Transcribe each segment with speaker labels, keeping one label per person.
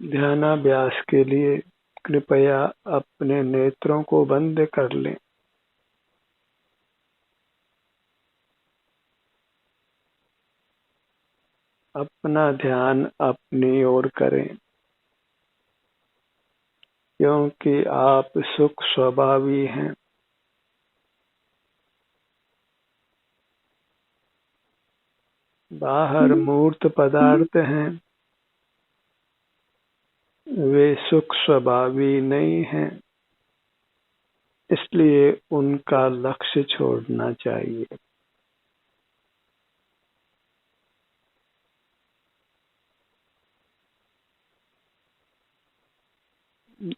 Speaker 1: ध्यानाभ्यास के लिए कृपया अपने नेत्रों को बंद कर लें। अपना ध्यान अपनी ओर करें, क्योंकि आप सुख स्वभावी हैं। बाहर मूर्त पदार्थ हैं, वे सुख स्वभावी नहीं हैं, इसलिए उनका लक्ष्य छोड़ना चाहिए।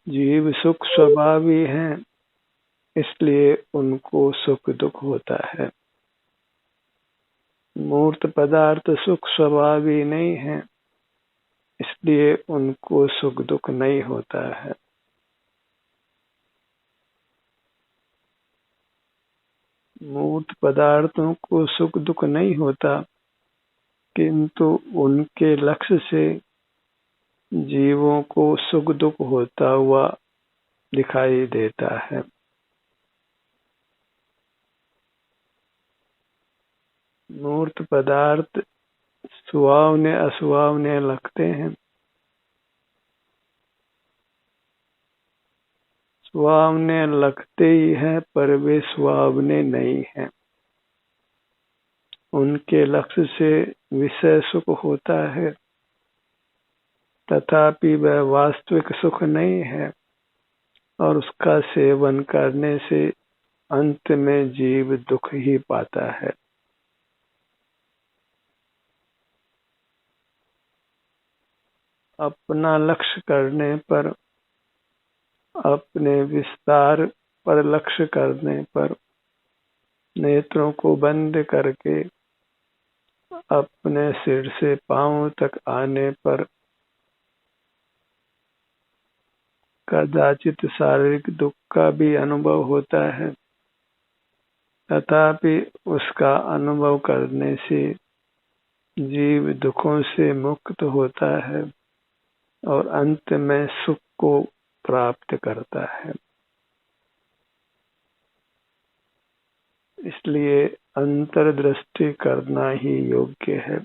Speaker 1: जीव सुख स्वभावी हैं, इसलिए उनको सुख दुख होता है। मूर्त पदार्थ सुख स्वभावी नहीं है, इसलिए उनको सुख दुख नहीं होता है। मूर्त पदार्थों को सुख दुख नहीं होता, किंतु उनके लक्ष्य से जीवों को सुख दुख होता हुआ दिखाई देता है। मूर्त पदार्थ सुहावने असुहावने लगते हैं। सुहावने लगते ही हैं, पर वे सुहावने नहीं हैं। उनके लक्ष्य से विषय सुख होता है, तथापि वह वास्तविक सुख नहीं है, और उसका सेवन करने से अंत में जीव दुख ही पाता है। अपना लक्ष्य करने पर, अपने विस्तार पर लक्ष्य करने पर, नेत्रों को बंद करके अपने सिर से पांव तक आने पर कदाचित शारीरिक दुख का भी अनुभव होता है, तथापि उसका अनुभव करने से जीव दुखों से मुक्त होता है और अंत में सुख को प्राप्त करता है। इसलिए अंतर्दृष्टि करना ही योग्य है।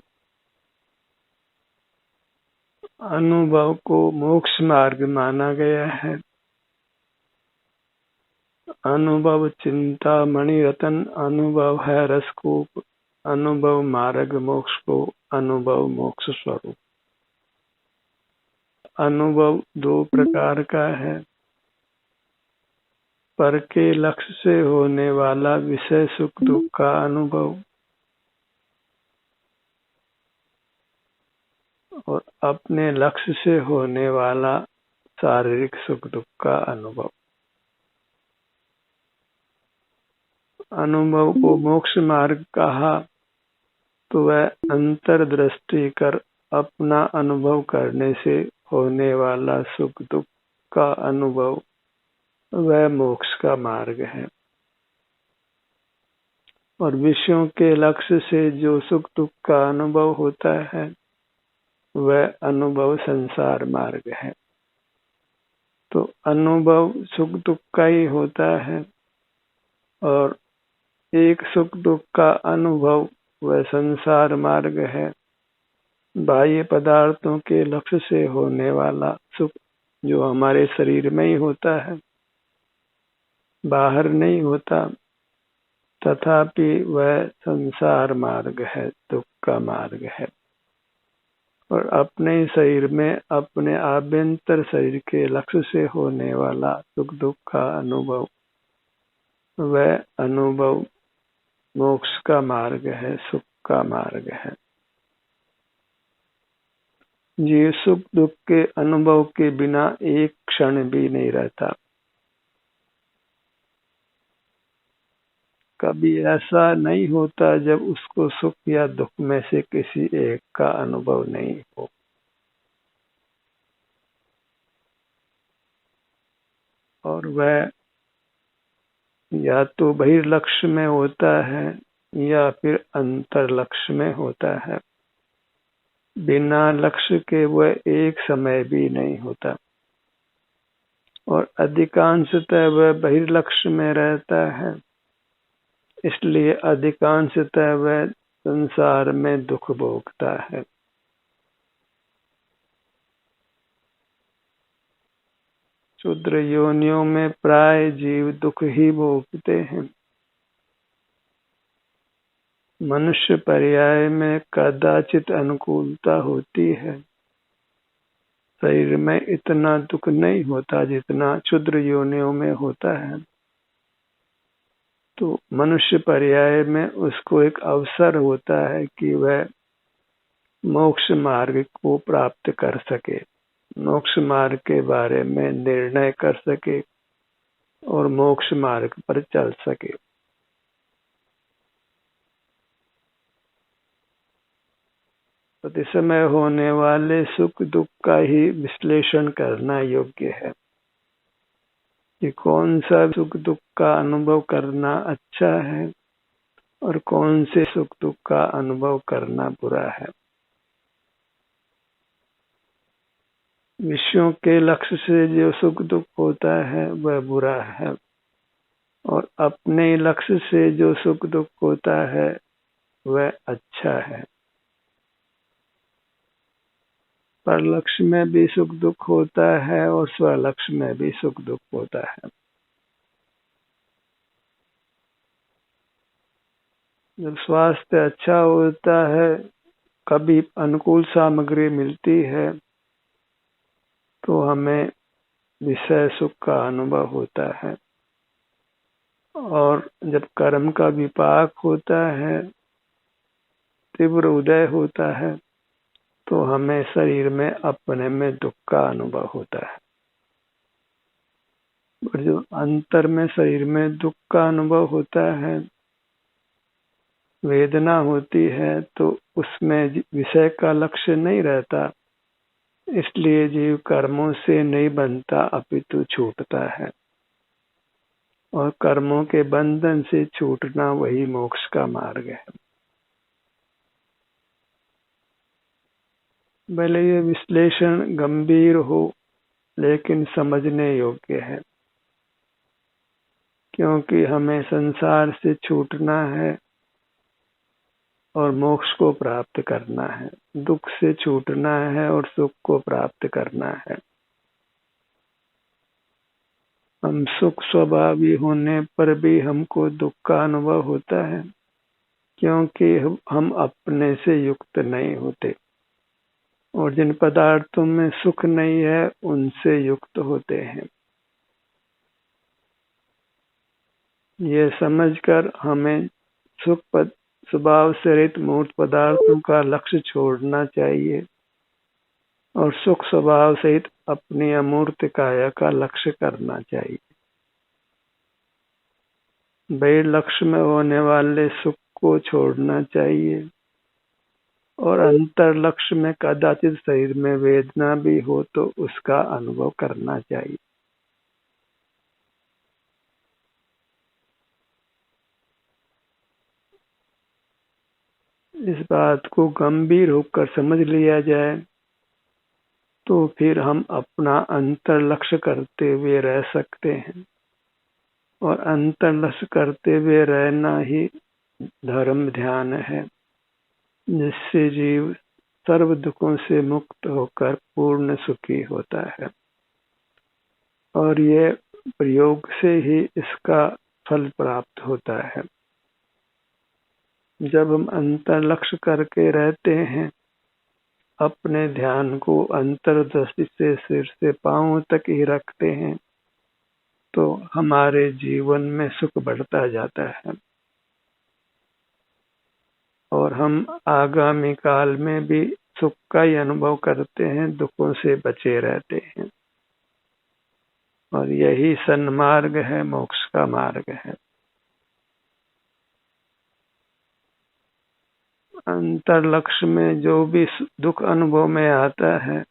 Speaker 1: अनुभव को मोक्ष मार्ग माना गया है। अनुभव चिंतामणि रतन, अनुभव है रसकूप, अनुभव मार्ग मोक्ष को, अनुभव मोक्ष स्वरूप। अनुभव दो प्रकार का है। पर के लक्ष्य से होने वाला विषय सुख दुख का अनुभव, और अपने लक्ष्य से होने वाला शारीरिक सुख दुख का अनुभव। अनुभव को मोक्ष मार्ग कहा तो वह अंतर्दृष्टि कर अपना अनुभव करने से होने वाला सुख दुख का अनुभव, वह मोक्ष का मार्ग है। और विषयों के लक्ष्य से जो सुख दुख का अनुभव होता है, वह अनुभव संसार मार्ग है। तो अनुभव सुख दुख का ही होता है, और एक सुख दुख का अनुभव वह संसार मार्ग है। बाह्य पदार्थों के लक्ष्य से होने वाला सुख जो हमारे शरीर में ही होता है, बाहर नहीं होता, तथापि वह संसार मार्ग है, दुख का मार्ग है। और अपने शरीर में अपने आभ्यंतर शरीर के लक्ष्य से होने वाला सुख दुख का अनुभव, वह अनुभव मोक्ष का मार्ग है, सुख का मार्ग है। ये सुख दुख के अनुभव के बिना एक क्षण भी नहीं रहता। कभी ऐसा नहीं होता जब उसको सुख या दुख में से किसी एक का अनुभव नहीं हो। और वह या तो बहिर्लक्ष्य में होता है या फिर अंतर लक्ष्य में होता है। बिना लक्ष्य के वह एक समय भी नहीं होता और अधिकांशतः वह बहिर्लक्ष्य में रहता है, इसलिए अधिकांशतः वह संसार में दुख भोगता है। क्षुद्र योनियों में प्राय जीव दुख ही भोगते हैं। मनुष्य पर्याय में कदाचित अनुकूलता होती है। शरीर में इतना दुख नहीं होता जितना क्षुद्र योनियों में होता है, तो मनुष्य पर्याय में उसको एक अवसर होता है कि वह मोक्ष मार्ग को प्राप्त कर सके, मोक्ष मार्ग के बारे में निर्णय कर सके और मोक्ष मार्ग पर चल सके। प्रति समय होने वाले सुख दुख का ही विश्लेषण करना योग्य है कि कौन सा सुख दुख का अनुभव करना अच्छा है और कौन से सुख दुख का अनुभव करना बुरा है। विषयों के लक्ष्य से जो सुख दुख होता है वह बुरा है और अपने लक्ष्य से जो सुख दुख होता है वह अच्छा है। पर लक्ष्य में भी सुख दुख होता है और स्वलक्ष्य में भी सुख दुख होता है। जब स्वास्थ्य अच्छा होता है, कभी अनुकूल सामग्री मिलती है, तो हमें विषय सुख का अनुभव होता है और जब कर्म का विपाक होता है, तीव्र उदय होता है, तो हमें शरीर में अपने में दुख का अनुभव होता है। और जो अंतर में शरीर में दुख का अनुभव होता है, वेदना होती है, तो उसमें विषय का लक्ष्य नहीं रहता, इसलिए जीव कर्मों से नहीं बनता अपितु छूटता है और कर्मों के बंधन से छूटना वही मोक्ष का मार्ग है। भले ये विश्लेषण गंभीर हो, लेकिन समझने योग्य है, क्योंकि हमें संसार से छूटना है और मोक्ष को प्राप्त करना है, दुख से छूटना है और सुख को प्राप्त करना है। हम सुख स्वभावी होने पर भी हमको दुख का अनुभव होता है, क्योंकि हम अपने से युक्त नहीं होते और जिन पदार्थों में सुख नहीं है उनसे युक्त होते हैं। ये समझकर हमें सुख स्वभाव से रहित मूर्त पदार्थों का लक्ष्य छोड़ना चाहिए और सुख स्वभाव सहित अपनी अमूर्त काया का लक्ष्य करना चाहिए। बहिर् लक्ष्य में होने वाले सुख को छोड़ना चाहिए और अंतर लक्ष्य में कदाचित शरीर में वेदना भी हो तो उसका अनुभव करना चाहिए। इस बात को गंभीर होकर समझ लिया जाए तो फिर हम अपना अंतर लक्ष्य करते हुए रह सकते हैं और अंतर लक्ष्य करते हुए रहना ही धर्म ध्यान है, जिससे जीव सर्व दुखों से मुक्त होकर पूर्ण सुखी होता है और ये प्रयोग से ही इसका फल प्राप्त होता है। जब हम अंतर लक्ष्य करके रहते हैं, अपने ध्यान को अंतर्दृष्टि से सिर से पांव तक ही रखते हैं, तो हमारे जीवन में सुख बढ़ता जाता है और हम आगामी काल में भी सुख का ही अनुभव करते हैं, दुखों से बचे रहते हैं और यही सन्मार्ग है, मोक्ष का मार्ग है। अंतर लक्ष्य में जो भी दुख अनुभव में आता है,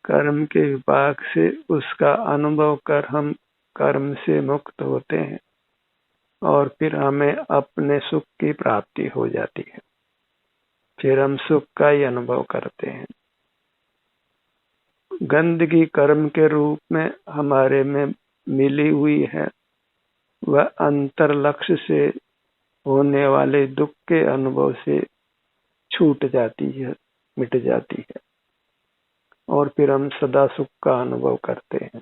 Speaker 1: कर्म के विपाक से उसका अनुभव कर हम कर्म से मुक्त होते हैं और फिर हमें अपने सुख की प्राप्ति हो जाती है। फिर हम सुख का ही अनुभव करते हैं। गंदगी कर्म के रूप में हमारे में मिली हुई है, वह अंतर लक्ष्य से होने वाले दुख के अनुभव से छूट जाती है, मिट जाती है, और फिर हम सदा सुख का अनुभव करते हैं।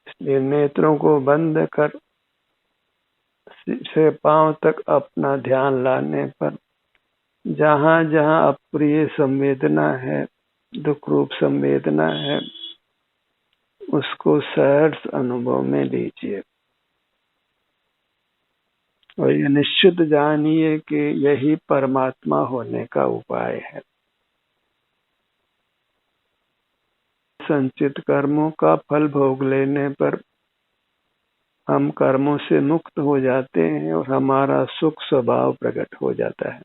Speaker 1: इसलिए नेत्रों को बंद कर से पांव तक अपना ध्यान लाने पर जहां जहां अप्रिय संवेदना है, दुख रूप संवेदना है, उसको सहर्ष अनुभव में लीजिए और ये निश्चित जानिए कि यही परमात्मा होने का उपाय है। संचित कर्मों का फल भोग लेने पर हम कर्मों से मुक्त हो जाते हैं और हमारा सुख स्वभाव प्रकट हो जाता है।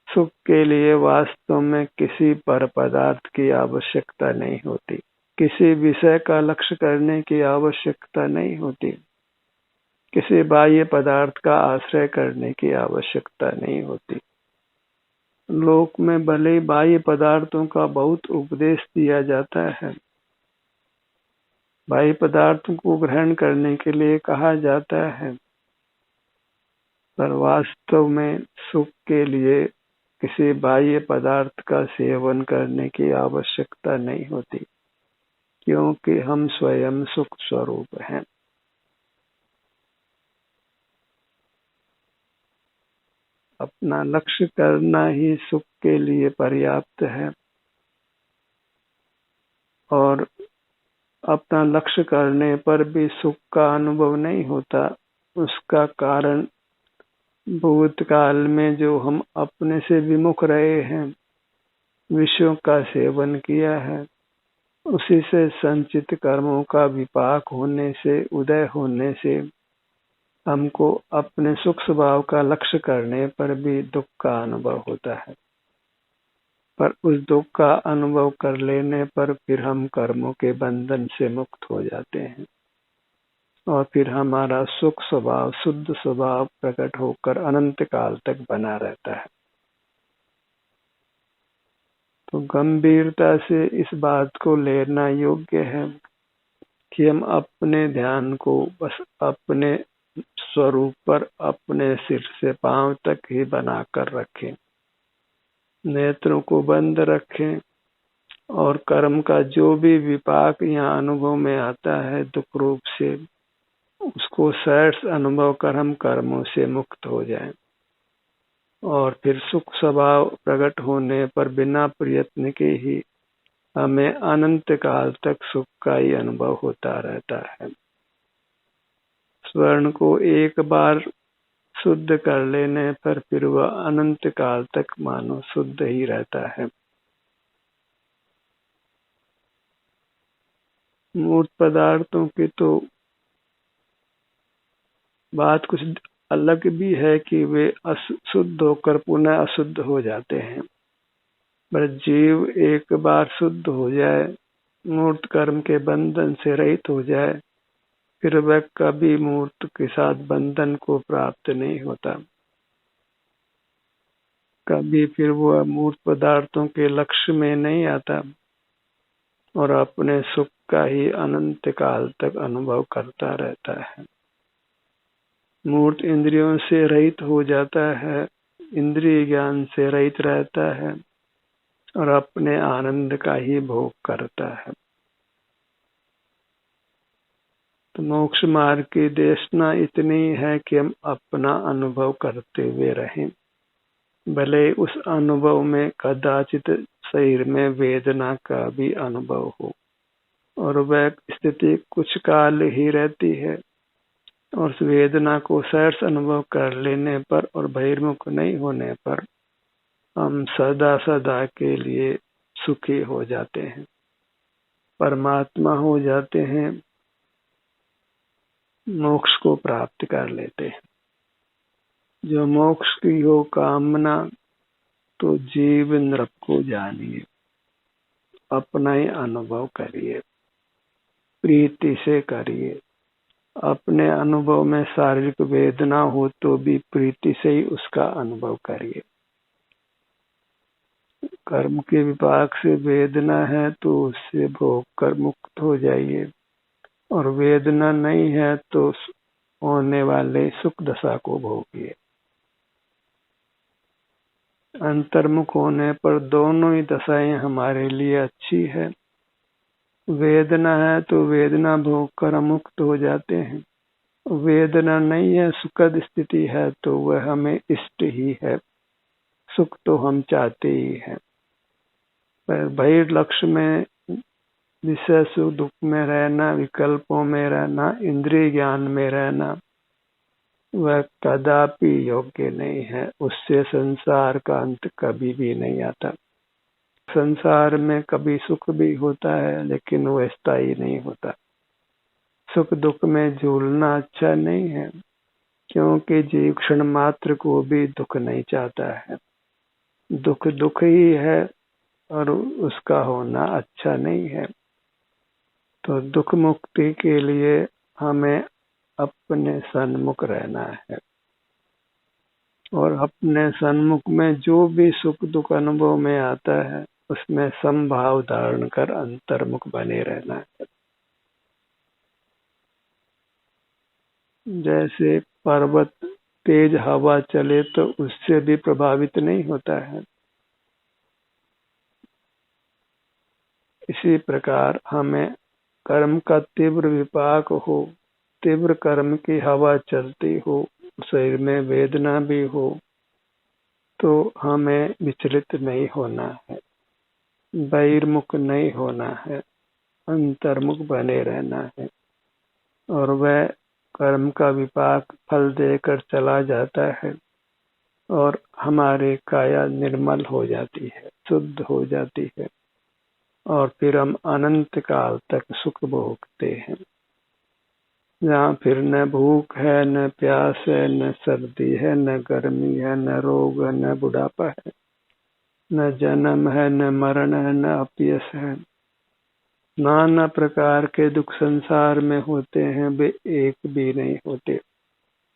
Speaker 1: सुख के लिए वास्तव में किसी पर पदार्थ की आवश्यकता नहीं होती, किसी विषय का लक्ष्य करने की आवश्यकता नहीं होती, किसी बाह्य पदार्थ का आश्रय करने की आवश्यकता नहीं होती। लोक में भले बाह्य पदार्थों का बहुत उपदेश दिया जाता है, बाह्य पदार्थों को ग्रहण करने के लिए कहा जाता है, पर वास्तव में सुख के लिए किसी बाह्य पदार्थ का सेवन करने की आवश्यकता नहीं होती, क्योंकि हम स्वयं सुख स्वरूप हैं। अपना लक्ष्य करना ही सुख के लिए पर्याप्त है, और अपना लक्ष्य करने पर भी सुख का अनुभव नहीं होता। उसका कारण भूतकाल में जो हम अपने से विमुख रहे हैं, विषयों का सेवन किया है, उसी से संचित कर्मों का विपाक होने से, उदय होने से हमको अपने सुख स्वभाव का लक्ष्य करने पर भी दुख का अनुभव होता है। पर उस दुख का अनुभव कर लेने पर फिर हम कर्मों के बंधन से मुक्त हो जाते हैं और फिर हमारा सुख स्वभाव, शुद्ध स्वभाव प्रकट होकर अनंत काल तक बना रहता है। तो गंभीरता से इस बात को लेना योग्य है कि हम अपने ध्यान को बस अपने स्वरूप पर, अपने सिर से पांव तक ही बनाकर रखें, नेत्रों को बंद रखें और कर्म का जो भी विपाक यहाँ अनुभव में आता है दुख रूप से, उसको सहर्ष अनुभव कर हम कर्मों से मुक्त हो जाएं और फिर सुख स्वभाव प्रकट होने पर बिना प्रयत्न के ही हमें अनंत काल तक सुख का ही अनुभव होता रहता है। स्वर्ण को एक बार शुद्ध कर लेने पर फिर वह अनंत काल तक मानो शुद्ध ही रहता है। मूर्त पदार्थों की तो बात कुछ अलग भी है कि वे शुद्ध होकर पुनः अशुद्ध हो जाते हैं, पर जीव एक बार शुद्ध हो जाए, मूर्त कर्म के बंधन से रहित हो जाए, फिर वह कभी मूर्त के साथ बंधन को प्राप्त नहीं होता, कभी फिर वह मूर्त पदार्थों के लक्ष्य में नहीं आता और अपने सुख का ही अनंत काल तक अनुभव करता रहता है। मूर्त इंद्रियों से रहित हो जाता है, इंद्रिय ज्ञान से रहित रहता है और अपने आनंद का ही भोग करता है। तो मोक्ष मार्ग की देशना इतनी है कि हम अपना अनुभव करते हुए रहें, भले उस अनुभव में कदाचित शरीर में वेदना का भी अनुभव हो और वह स्थिति कुछ काल ही रहती है, और उस वेदना को सहर्ष अनुभव कर लेने पर और बहिर्मुख नहीं होने पर हम सदा सदा के लिए सुखी हो जाते हैं, परमात्मा हो जाते हैं, मोक्ष को प्राप्त कर लेते हैं। जो मोक्ष की हो कामना, तो जीव नरक को जानिए, अपना ही अनुभव करिए, प्रीति से करिए, अपने अनुभव में शारीरिक वेदना हो तो भी प्रीति से ही उसका अनुभव करिए। कर्म के विपाक से वेदना है तो उससे भोग कर मुक्त हो जाइए, और वेदना नहीं है तो होने वाले सुख दशा को भोगिए। अंतर्मुख होने पर दोनों ही दशाएं हमारे लिए अच्छी है। वेदना है तो वेदना भोग कर हम मुक्त हो जाते हैं, वेदना नहीं है, सुखद स्थिति है तो वह हमें इष्ट ही है, सुख तो हम चाहते ही हैं। पर बहिर्लक्ष्य में विषय सुख दुख में रहना, विकल्पों में रहना, इंद्रिय ज्ञान में रहना, वह कदापि योग्य नहीं है। उससे संसार का अंत कभी भी नहीं आता। संसार में कभी सुख भी होता है लेकिन वो स्थायी नहीं होता। सुख दुख में झूलना अच्छा नहीं है, क्योंकि जीव क्षण मात्र को भी दुख नहीं चाहता है। दुख दुख ही है और उसका होना अच्छा नहीं है। तो दुख मुक्ति के लिए हमें अपने सन्मुख रहना है, और अपने सन्मुख में जो भी सुख दुख अनुभव में आता है उसमें समभाव धारण कर अंतर्मुख बने रहना है। जैसे पर्वत तेज हवा चले तो उससे भी प्रभावित नहीं होता है, इसी प्रकार हमें कर्म का तीव्र विपाक हो, तीव्र कर्म की हवा चलती हो, शरीर में वेदना भी हो, तो हमें विचलित नहीं होना है, बहिर्मुख नहीं होना है, अंतर्मुख बने रहना है। और वह कर्म का विपाक फल देकर चला जाता है और हमारे काया निर्मल हो जाती है, शुद्ध हो जाती है, और फिर हम अनंत काल तक सुख भोगते हैं, जहाँ फिर न भूख है, न प्यास है, न सर्दी है, न गर्मी है, न रोग है, न बुढ़ापा है, न जन्म है, न मरण है, न अपयश है। नाना प्रकार के दुख संसार में होते हैं, वे एक भी नहीं होते,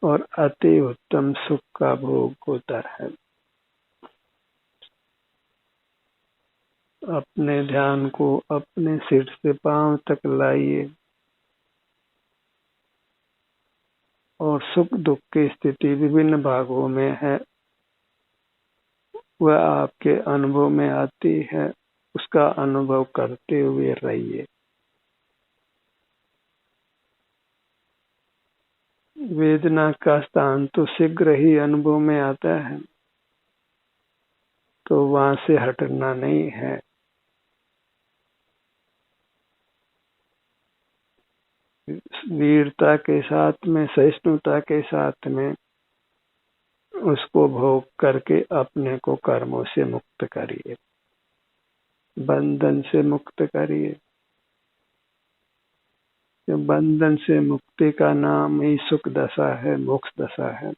Speaker 1: और अति उत्तम सुख का भोग होता है। अपने ध्यान को अपने सिर से पांव तक लाइए और सुख दुख की स्थिति विभिन्न भागों में है, वह आपके अनुभव में आती है, उसका अनुभव करते हुए रहिए। वेदना का स्थान तो शीघ्र ही अनुभव में आता है, तो वहां से हटना नहीं है। वीरता के साथ में, सहिष्णुता के साथ में उसको भोग करके अपने को कर्मों से मुक्त करिए, बंधन से मुक्त करिए। बंधन से मुक्ति का नाम ही सुख दशा है, मोक्ष दशा है।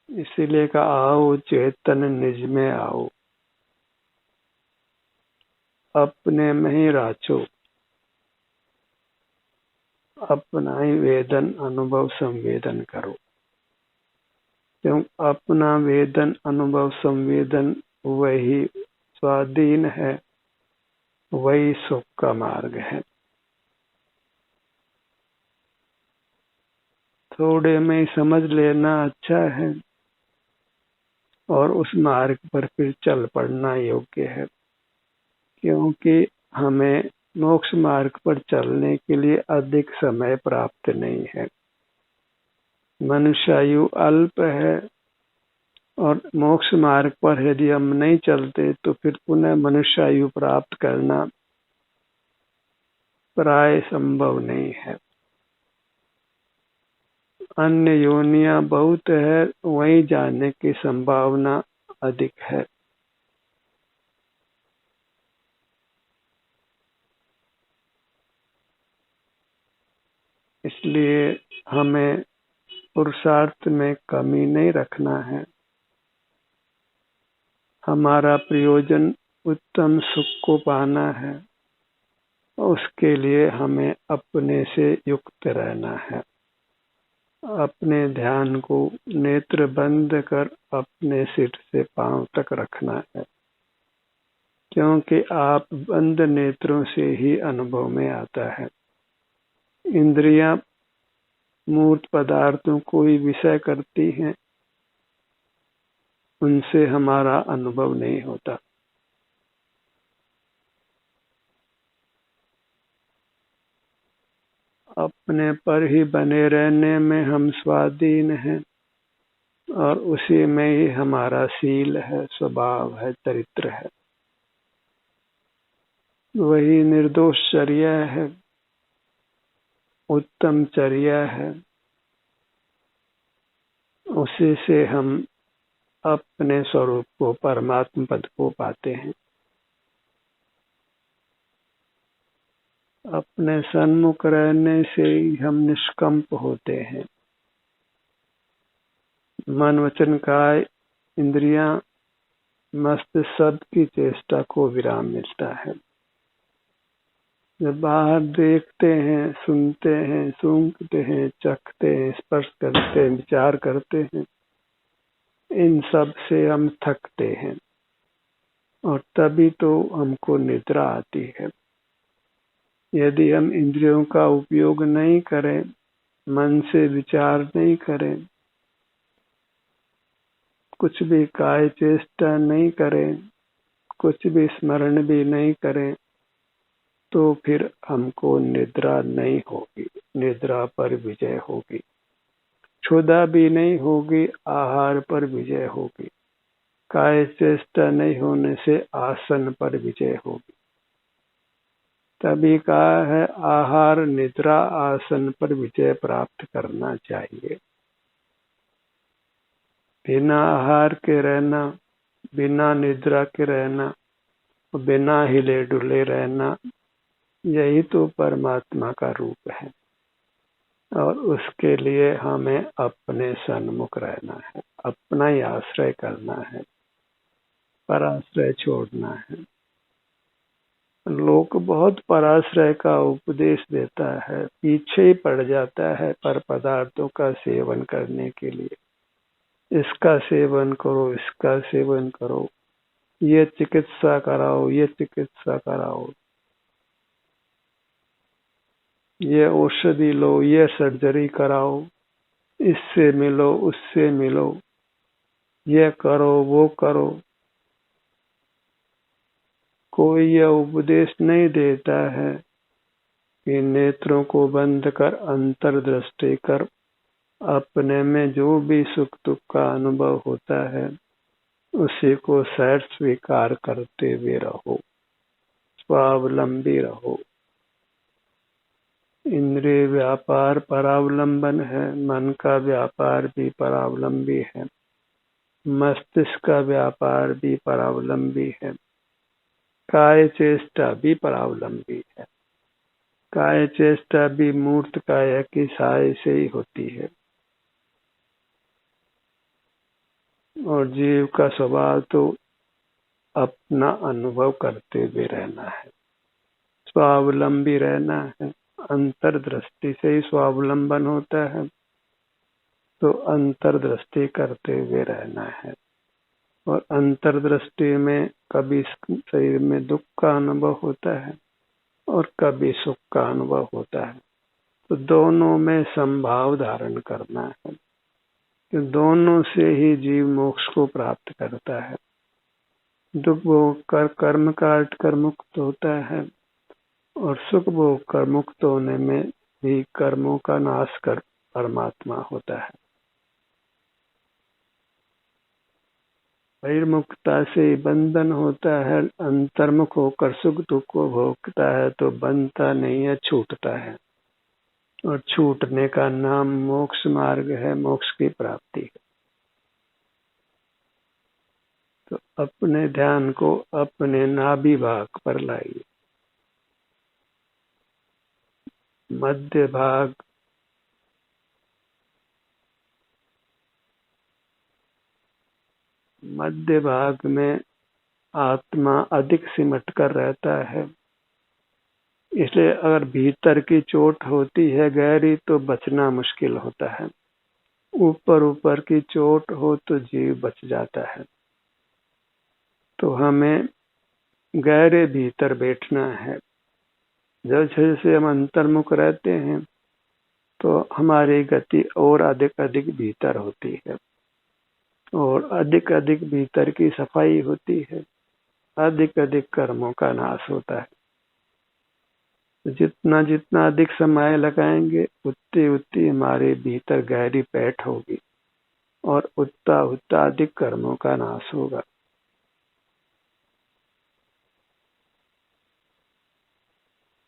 Speaker 1: इसीलिए का आओ चेतन निज में आओ, अपने में ही राचो, अपना ही वेदन अनुभव संवेदन करो। क्यों? अपना वेदन अनुभव संवेदन वही स्वाधीन है, वही सुख का मार्ग है। थोड़े में समझ लेना अच्छा है, और उस मार्ग पर फिर चल पड़ना योग्य है, क्योंकि हमें मोक्ष मार्ग पर चलने के लिए अधिक समय प्राप्त नहीं है। मनुष्यायु अल्प है, और मोक्ष मार्ग पर यदि हम नहीं चलते तो फिर पुनः मनुष्यायु प्राप्त करना प्राय संभव नहीं है। अन्य योनियां बहुत है, वहीं जाने की संभावना अधिक है। इसलिए हमें पुरुषार्थ में कमी नहीं रखना है। हमारा प्रयोजन उत्तम सुख को पाना है, उसके लिए हमें अपने से युक्त रहना है। अपने ध्यान को नेत्र बंद कर अपने सिर से पांव तक रखना है, क्योंकि आप बंद नेत्रों से ही अनुभव में आता है। इंद्रियां मूर्त पदार्थों कोई विषय करती हैं, उनसे हमारा अनुभव नहीं होता। अपने पर ही बने रहने में हम स्वाधीन हैं और उसी में ही हमारा शील है, स्वभाव है, चरित्र है। वही निर्दोष चर्या है, उत्तम चर्या है। उसी से हम अपने स्वरूप को, परमात्म पद को पाते हैं। अपने सन्मुख रहने से ही हम निष्कंप होते हैं। मन वचन काय इंद्रियां मस्त सब की चेष्टा को विराम मिलता है। जब बाहर देखते हैं, सुनते हैं, सूंघते हैं, चखते हैं, स्पर्श करते हैं, विचार करते हैं, इन सब से हम थकते हैं और तभी तो हमको निद्रा आती है। यदि हम इंद्रियों का उपयोग नहीं करें, मन से विचार नहीं करें, कुछ भी काय चेष्टा नहीं करें, कुछ भी स्मरण भी नहीं करें, तो फिर हमको निद्रा नहीं होगी, निद्रा पर विजय होगी। क्षुधा भी नहीं होगी, आहार पर विजय होगी। काय चेष्टा नहीं होने से आसन पर विजय होगी। तभी कहा है आहार निद्रा आसन पर विजय प्राप्त करना चाहिए। बिना आहार के रहना, बिना निद्रा के रहना, बिना हिले डुले रहना, यही तो परमात्मा का रूप है। और उसके लिए हमें अपने सन्मुख रहना है, अपना ही आश्रय करना है, पराश्रय छोड़ना है। लोक बहुत पराश्रय का उपदेश देता है, पीछे ही पड़ जाता है पर पदार्थों का सेवन करने के लिए। इसका सेवन करो, इसका सेवन करो, ये चिकित्सा कराओ, ये चिकित्सा कराओ, ये औषधि लो, ये सर्जरी कराओ, इससे मिलो, उससे मिलो, ये करो, वो करो। कोई यह उपदेश नहीं देता है कि नेत्रों को बंद कर अंतर्दृष्टि कर अपने में जो भी सुख दुख का अनुभव होता है उसी को सहज स्वीकार करते हुए रहो, स्वावलंबी रहो। इंद्रिय व्यापार परावलंबन है, मन का व्यापार भी परावलंबी है, मस्तिष्क का व्यापार भी परावलंबी है, काय चेष्टा भी परावलंबी है। काय चेष्टा भी मूर्त काया की सहाय से ही होती है और जीव का स्वभाव तो अपना अनुभव करते हुए रहना है, स्वावलंबी रहना है। अंतर्दृष्टि से ही स्वावलंबन होता है, तो अंतर्दृष्टि करते हुए रहना है। और अंतर्दृष्टि में कभी शरीर में दुख का अनुभव होता है और कभी सुख का अनुभव होता है, तो दोनों में संभाव धारण करना है कि दोनों से ही जीव मोक्ष को प्राप्त करता है। दुख भोग कर कर्म काट कर मुक्त होता है और सुख भोग कर मुक्त होने में भी कर्मों का नाश कर परमात्मा होता है। बहिर्मुखता से बंधन होता है, अंतर्मुख होकर सुख दुख को भोगता है तो बंधता नहीं है, छूटता है। और छूटने का नाम मोक्ष मार्ग है, मोक्ष की प्राप्ति है। तो अपने ध्यान को अपने नाभि भाग पर लाइए। मध्य भाग, मध्य भाग में आत्मा अधिक सिमट कर रहता है, इसलिए अगर भीतर की चोट होती है गहरी तो बचना मुश्किल होता है। ऊपर ऊपर की चोट हो तो जीव बच जाता है। तो हमें गहरे भीतर बैठना है। जैसे जैसे हम अंतर्मुख रहते हैं तो हमारी गति और अधिक अधिक भीतर होती है और अधिक अधिक भीतर की सफाई होती है, अधिक अधिक कर्मों का नाश होता है। जितना जितना अधिक समय लगाएंगे उतनी उतनी हमारे भीतर गहरी पैठ होगी और उतना उतना अधिक कर्मों का नाश होगा।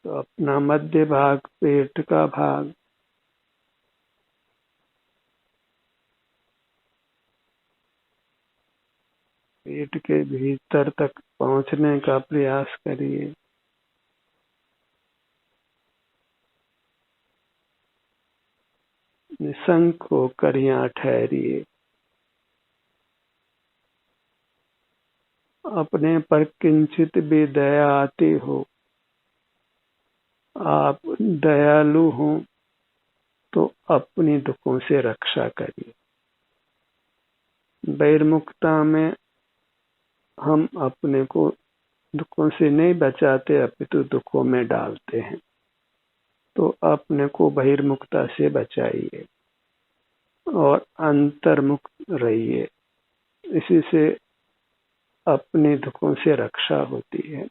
Speaker 1: तो अपना मध्य भाग, पेट का भाग, पेट के भीतर तक पहुंचने का प्रयास करिए। निशंक होकर यहाँ ठहरिए। अपने पर किंचित भी दया आती हो, आप दयालु हो तो अपनी दुखों से रक्षा करिए। बहिर्मुखता में हम अपने को दुखों से नहीं बचाते अपितु दुखों में डालते हैं। तो अपने को बहिर्मुखता से बचाइए और अंतर्मुख रहिए। इसी से अपने दुखों से रक्षा होती है।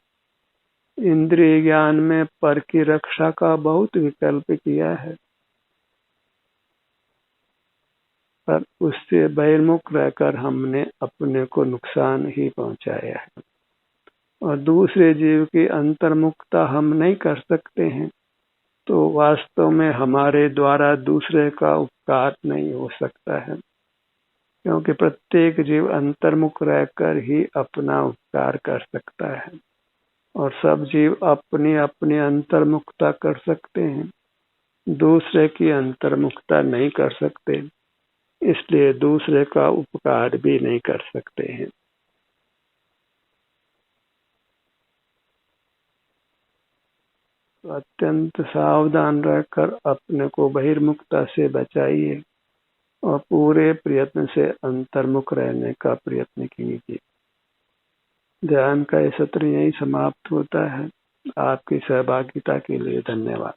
Speaker 1: इंद्रिय ज्ञान में पर की रक्षा का बहुत विकल्प किया है, पर उससे बहिर्मुख रहकर हमने अपने को नुकसान ही पहुंचाया है। और दूसरे जीव की अंतर्मुखता हम नहीं कर सकते हैं तो वास्तव में हमारे द्वारा दूसरे का उपकार नहीं हो सकता है, क्योंकि प्रत्येक जीव अंतर्मुख रहकर ही अपना उपकार कर सकता है और सब जीव अपनी अपनी अंतर्मुखता कर सकते हैं, दूसरे की अंतर्मुखता नहीं कर सकते, इसलिए दूसरे का उपकार भी नहीं कर सकते हैं। तो अत्यंत सावधान रहकर अपने को बहिर्मुखता से बचाइए और पूरे प्रयत्न से अंतर्मुख रहने का प्रयत्न कीजिए। ध्यान का ये सत्र यही समाप्त होता है। आपकी सहभागिता के लिए धन्यवाद।